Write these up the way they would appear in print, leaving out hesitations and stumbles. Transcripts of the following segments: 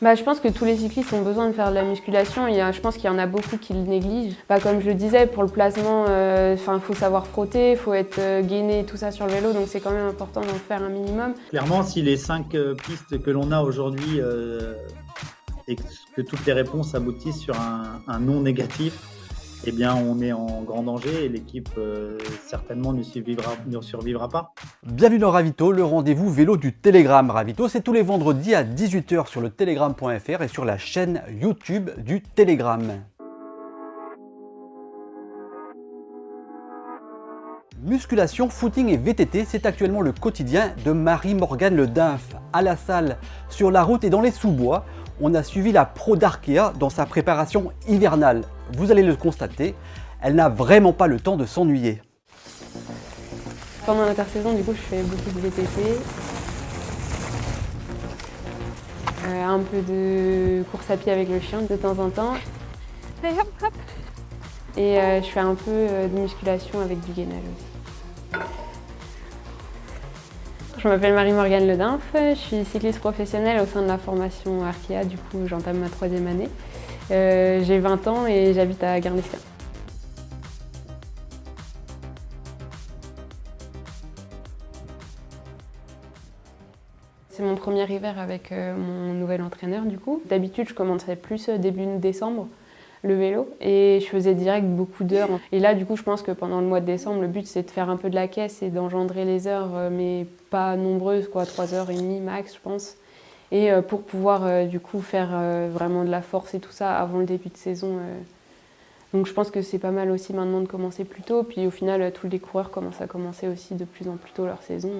Je pense que tous les cyclistes ont besoin de faire de la musculation. Je pense qu'il y en a beaucoup qui le négligent. Comme je le disais, pour le placement, il faut savoir frotter, il faut être gainé, tout ça sur le vélo, donc c'est quand même important d'en faire un minimum. Clairement, si les 5 pistes que l'on a aujourd'hui et que toutes les réponses aboutissent sur un non négatif, eh bien, on est en grand danger et l'équipe certainement ne survivra pas. Bienvenue dans Ravito, le rendez-vous vélo du Télégramme. Ravito, c'est tous les vendredis à 18 h sur le telegram.fr et sur la chaîne YouTube du Télégramme. Musculation, footing et VTT, c'est actuellement le quotidien de Marie-Morgane Le Dunff. À la salle, sur la route et dans les sous-bois, on a suivi la pro d'Arkea dans sa préparation hivernale. Vous allez le constater, elle n'a vraiment pas le temps de s'ennuyer. Pendant l'intersaison, du coup, je fais beaucoup de VTT, un peu de course à pied avec le chien de temps en temps. Allez, hop, hop. Et je fais un peu de musculation avec du gainage aussi. Je m'appelle Marie-Morgane Le Dunff, je suis cycliste professionnelle au sein de la formation Arkea, du coup j'entame ma 3e année. J'ai 20 ans et j'habite à Gare-l'Esclin. C'est mon premier hiver avec mon nouvel entraîneur du coup. D'habitude je commençais plus début décembre le vélo et je faisais direct beaucoup d'heures. Et là du coup je pense que pendant le mois de décembre le but c'est de faire un peu de la caisse et d'engendrer les heures mais pas nombreuses, 3h30 max je pense. Et pour pouvoir du coup faire vraiment de la force et tout ça avant le début de saison. Donc je pense que c'est pas mal aussi maintenant de commencer plus tôt. Puis au final tous les coureurs commencent à commencer aussi de plus en plus tôt leur saison.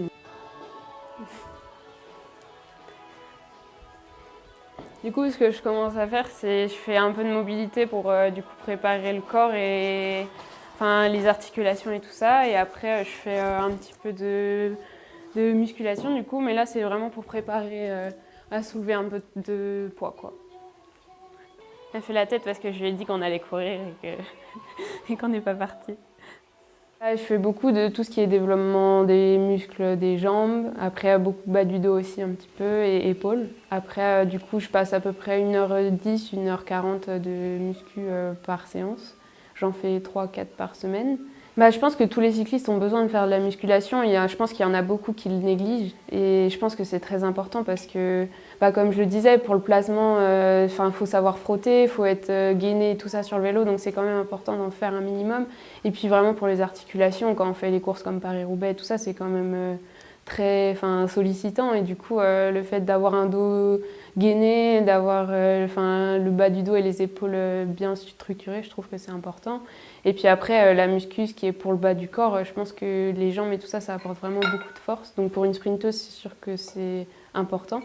Du coup, ce que je commence à faire, c'est je fais un peu de mobilité pour du coup préparer le corps et les articulations et tout ça. Et après, je fais un petit peu de musculation du coup, mais là, c'est vraiment pour préparer à soulever un peu de poids, quoi. Elle fait la tête parce que je lui ai dit qu'on allait courir et qu'on n'est pas parti. Je fais beaucoup de tout ce qui est développement des muscles des jambes, après beaucoup bas du dos aussi un petit peu et épaules. Après du coup je passe à peu près 1h10, 1h40 de muscu par séance. J'en fais 3-4 par semaine. Je pense que tous les cyclistes ont besoin de faire de la musculation. Je pense qu'il y en a beaucoup qui le négligent et je pense que c'est très important parce que, comme je le disais, pour le placement, faut savoir frotter, il faut être gainé et tout ça sur le vélo, donc c'est quand même important d'en faire un minimum. Et puis vraiment pour les articulations, quand on fait les courses comme Paris-Roubaix, tout ça, c'est quand même très sollicitant et du coup le fait d'avoir un dos gainé, d'avoir le bas du dos et les épaules bien structurées, je trouve que c'est important. Et puis après la muscu, ce qui est pour le bas du corps, je pense que les jambes et tout ça, ça apporte vraiment beaucoup de force. Donc pour une sprinteuse, c'est sûr que c'est important.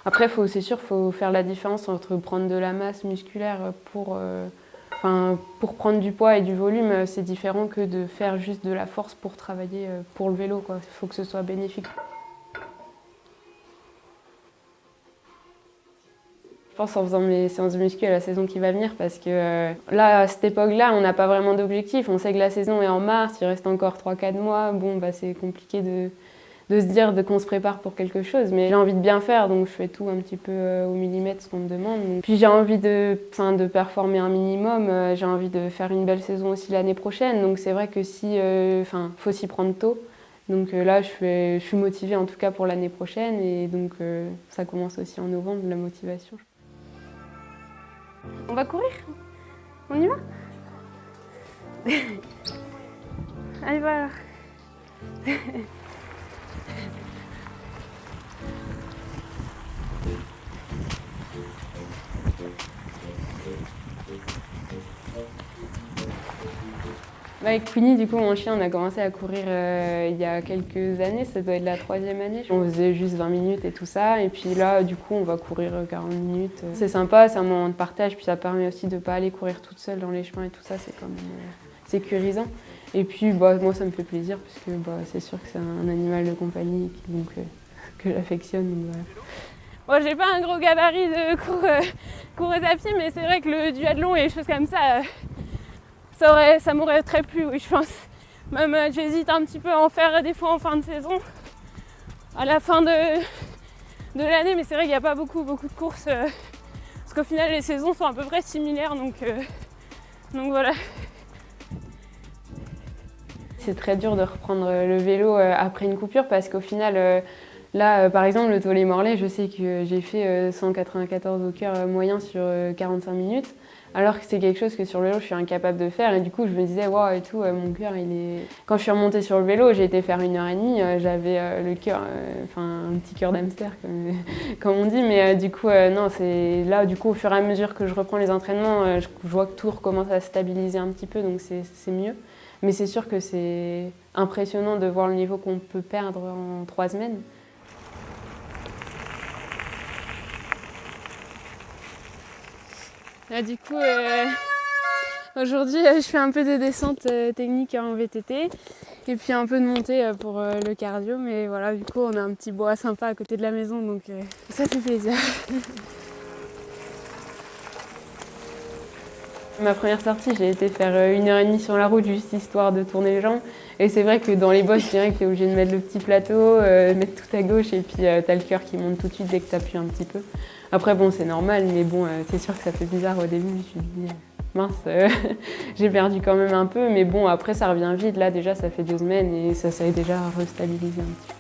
Après, c'est sûr, faut faire la différence entre prendre de la masse musculaire pour prendre du poids et du volume, c'est différent que de faire juste de la force pour travailler pour le vélo, quoi. Il faut que ce soit bénéfique. Je pense en faisant mes séances de muscu à la saison qui va venir parce que là, à cette époque-là, on n'a pas vraiment d'objectif. On sait que la saison est en mars, il reste encore 3-4 mois. C'est compliqué de se dire qu'on se prépare pour quelque chose. Mais j'ai envie de bien faire, donc je fais tout un petit peu au millimètre ce qu'on me demande. Puis j'ai envie de performer un minimum. J'ai envie de faire une belle saison aussi l'année prochaine. Donc c'est vrai que faut s'y prendre tôt. Donc là, je suis motivée en tout cas pour l'année prochaine. Et donc ça commence aussi en novembre, la motivation. On va courir? On y va? Allez, voilà. Avec Queenie, du coup, mon chien, on a commencé à courir il y a quelques années, ça doit être la 3e année. On faisait juste 20 minutes et tout ça, et puis là, du coup, on va courir 40 minutes. C'est sympa, c'est un moment de partage, puis ça permet aussi de ne pas aller courir toute seule dans les chemins et tout ça, c'est quand même sécurisant. Et puis, moi, ça me fait plaisir, parce que c'est sûr que c'est un animal de compagnie que j'affectionne. Voilà. Bon, j'ai pas un gros gabarit de coureuse à pied, mais c'est vrai que le duathlon et les choses comme ça, ça m'aurait très plu, oui, je pense. Même j'hésite un petit peu à en faire des fois en fin de saison, à la fin de l'année, mais c'est vrai qu'il n'y a pas beaucoup de courses qu'au final les saisons sont à peu près similaires, donc voilà. C'est très dur de reprendre le vélo après une coupure parce qu'au final, là par exemple le Tollé-Morlaix, je sais que j'ai fait 194 au cœur moyen sur 45 minutes. Alors que c'est quelque chose que sur le vélo je suis incapable de faire et du coup je me disais waouh et tout, mon cœur il est... Quand je suis remontée sur le vélo, j'ai été faire 1h30, j'avais le cœur, un petit cœur d'hamster comme on dit, mais du coup non, c'est là du coup au fur et à mesure que je reprends les entraînements, je vois que tout recommence à se stabiliser un petit peu, donc c'est mieux. Mais c'est sûr que c'est impressionnant de voir le niveau qu'on peut perdre en 3 semaines. Là, du coup, aujourd'hui, je fais un peu de descente technique en VTT et puis un peu de montée pour le cardio. Mais voilà, du coup, on a un petit bois sympa à côté de la maison, donc ça fait plaisir. Ma première sortie, j'ai été faire 1h30 sur la route, juste histoire de tourner les jambes. Et c'est vrai que dans les bosses, je dirais que t'es obligé de mettre le petit plateau, mettre tout à gauche, et puis t'as le cœur qui monte tout de suite dès que t'appuies un petit peu. Après, bon, c'est normal, mais bon, c'est sûr que ça fait bizarre au début. Je me suis dit, mince, j'ai perdu quand même un peu, mais bon, après, ça revient vite. Là, déjà, ça fait 2 semaines et ça s'est déjà restabilisé un petit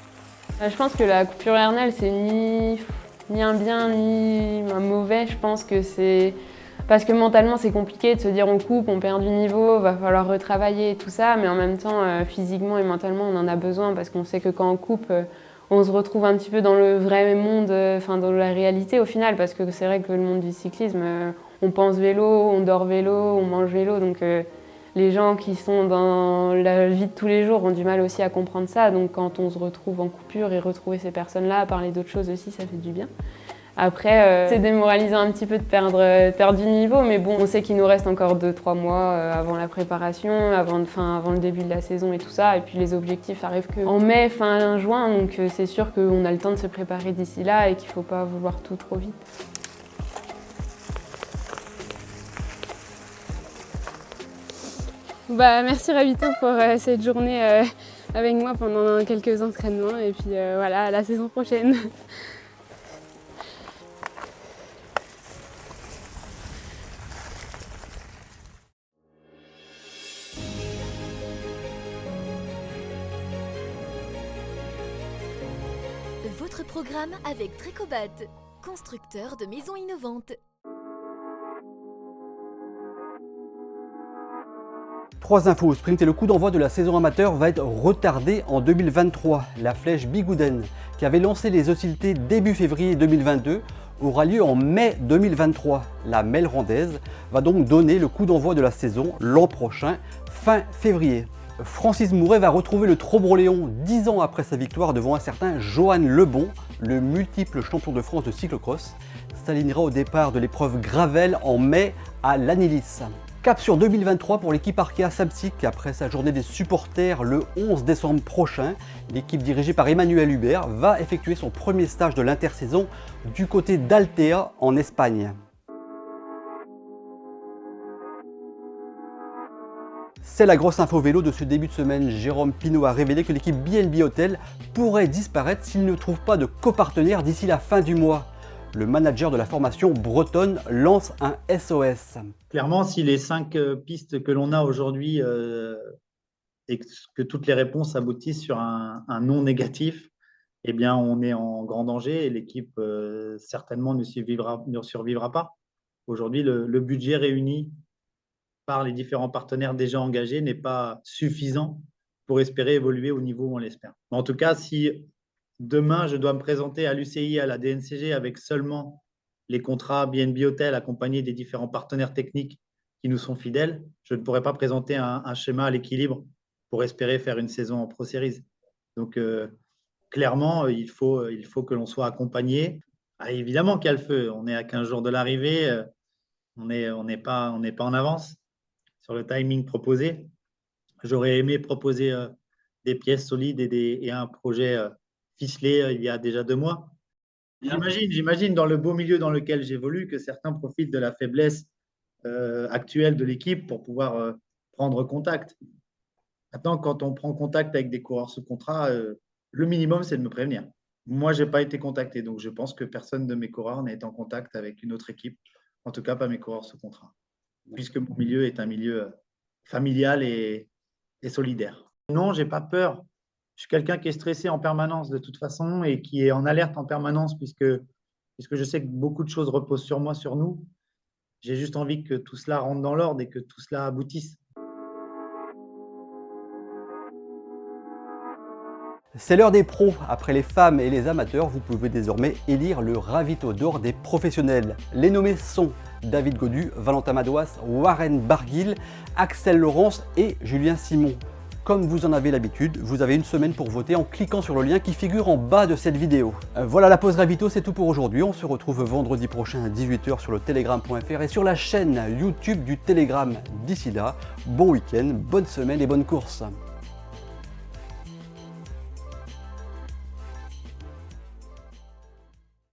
peu. Je pense que la coupure hernale, c'est ni un bien, ni un mauvais. Je pense que c'est... Parce que mentalement, c'est compliqué de se dire on coupe, on perd du niveau, va falloir retravailler et tout ça, mais en même temps, physiquement et mentalement, on en a besoin parce qu'on sait que quand on coupe, on se retrouve un petit peu dans le vrai monde, dans la réalité au final, parce que c'est vrai que le monde du cyclisme, on pense vélo, on dort vélo, on mange vélo, donc les gens qui sont dans la vie de tous les jours ont du mal aussi à comprendre ça, donc quand on se retrouve en coupure et retrouver ces personnes-là, parler d'autres choses aussi, ça fait du bien. Après, c'est démoralisant un petit peu de perdre du niveau, mais bon, on sait qu'il nous reste encore 2-3 mois avant la préparation, avant le début de la saison et tout ça. Et puis les objectifs arrivent qu'en mai, fin juin, donc c'est sûr qu'on a le temps de se préparer d'ici là et qu'il ne faut pas vouloir tout trop vite. Merci Ravito pour cette journée avec moi pendant quelques entraînements et puis voilà, à la saison prochaine. Votre programme avec Trecobat, constructeur de maisons innovantes. 3 infos au sprint et le coup d'envoi de la saison amateur va être retardé en 2023. La flèche Bigouden, qui avait lancé les hostilités début février 2022, aura lieu en mai 2023. La Melrandaise va donc donner le coup d'envoi de la saison l'an prochain, fin février. Francis Mouret va retrouver le Trobroléon 10 ans après sa victoire devant un certain Johan Lebon, le multiple champion de France de cyclocross, s'alignera au départ de l'épreuve Gravel en mai à l'Anilis. Cap sur 2023 pour l'équipe Arkea Samsic après sa journée des supporters le 11 décembre prochain. L'équipe dirigée par Emmanuel Hubert va effectuer son premier stage de l'intersaison du côté d'Altea en Espagne. C'est la grosse info vélo de ce début de semaine. Jérôme Pinault a révélé que l'équipe BNB Hotel pourrait disparaître s'il ne trouve pas de copartenaire d'ici la fin du mois. Le manager de la formation bretonne lance un SOS. Clairement, si les 5 pistes que l'on a aujourd'hui et que toutes les réponses aboutissent sur un non négatif, eh bien, on est en grand danger et l'équipe certainement ne survivra pas. Aujourd'hui, le budget réuni par les différents partenaires déjà engagés n'est pas suffisant pour espérer évoluer au niveau où on l'espère. En tout cas, si demain je dois me présenter à l'UCI, à la DNCG avec seulement les contrats BNB Hotel accompagnés des différents partenaires techniques qui nous sont fidèles, je ne pourrais pas présenter un schéma à l'équilibre pour espérer faire une saison en Pro Series. Donc, clairement, il faut que l'on soit accompagné. Ah, évidemment qu'il y a le feu. On est à 15 jours de l'arrivée. On n'est pas en avance sur le timing proposé. J'aurais aimé proposer des pièces solides et un projet ficelé il y a déjà 2 mois. J'imagine dans le beau milieu dans lequel j'évolue que certains profitent de la faiblesse actuelle de l'équipe pour pouvoir prendre contact. Maintenant, quand on prend contact avec des coureurs sous contrat, le minimum, c'est de me prévenir. Moi, je n'ai pas été contacté, donc je pense que personne de mes coureurs n'est en contact avec une autre équipe En tout cas, pas mes coureurs sous contrat, puisque mon milieu est un milieu familial et solidaire. Non, j'ai pas peur. Je suis quelqu'un qui est stressé en permanence de toute façon et qui est en alerte en permanence puisque je sais que beaucoup de choses reposent sur moi, sur nous. J'ai juste envie que tout cela rentre dans l'ordre et que tout cela aboutisse. C'est l'heure des pros. Après les femmes et les amateurs, vous pouvez désormais élire le ravito d'or des professionnels. Les nommés sont David Gaudu, Valentin Madouas, Warren Barguil, Axel Laurence et Julien Simon. Comme vous en avez l'habitude, vous avez une semaine pour voter en cliquant sur le lien qui figure en bas de cette vidéo. Voilà, la pause ravito, c'est tout pour aujourd'hui. On se retrouve vendredi prochain à 18h sur le telegram.fr et sur la chaîne YouTube du Telegram. D'ici là, bon week-end, bonne semaine et bonne course.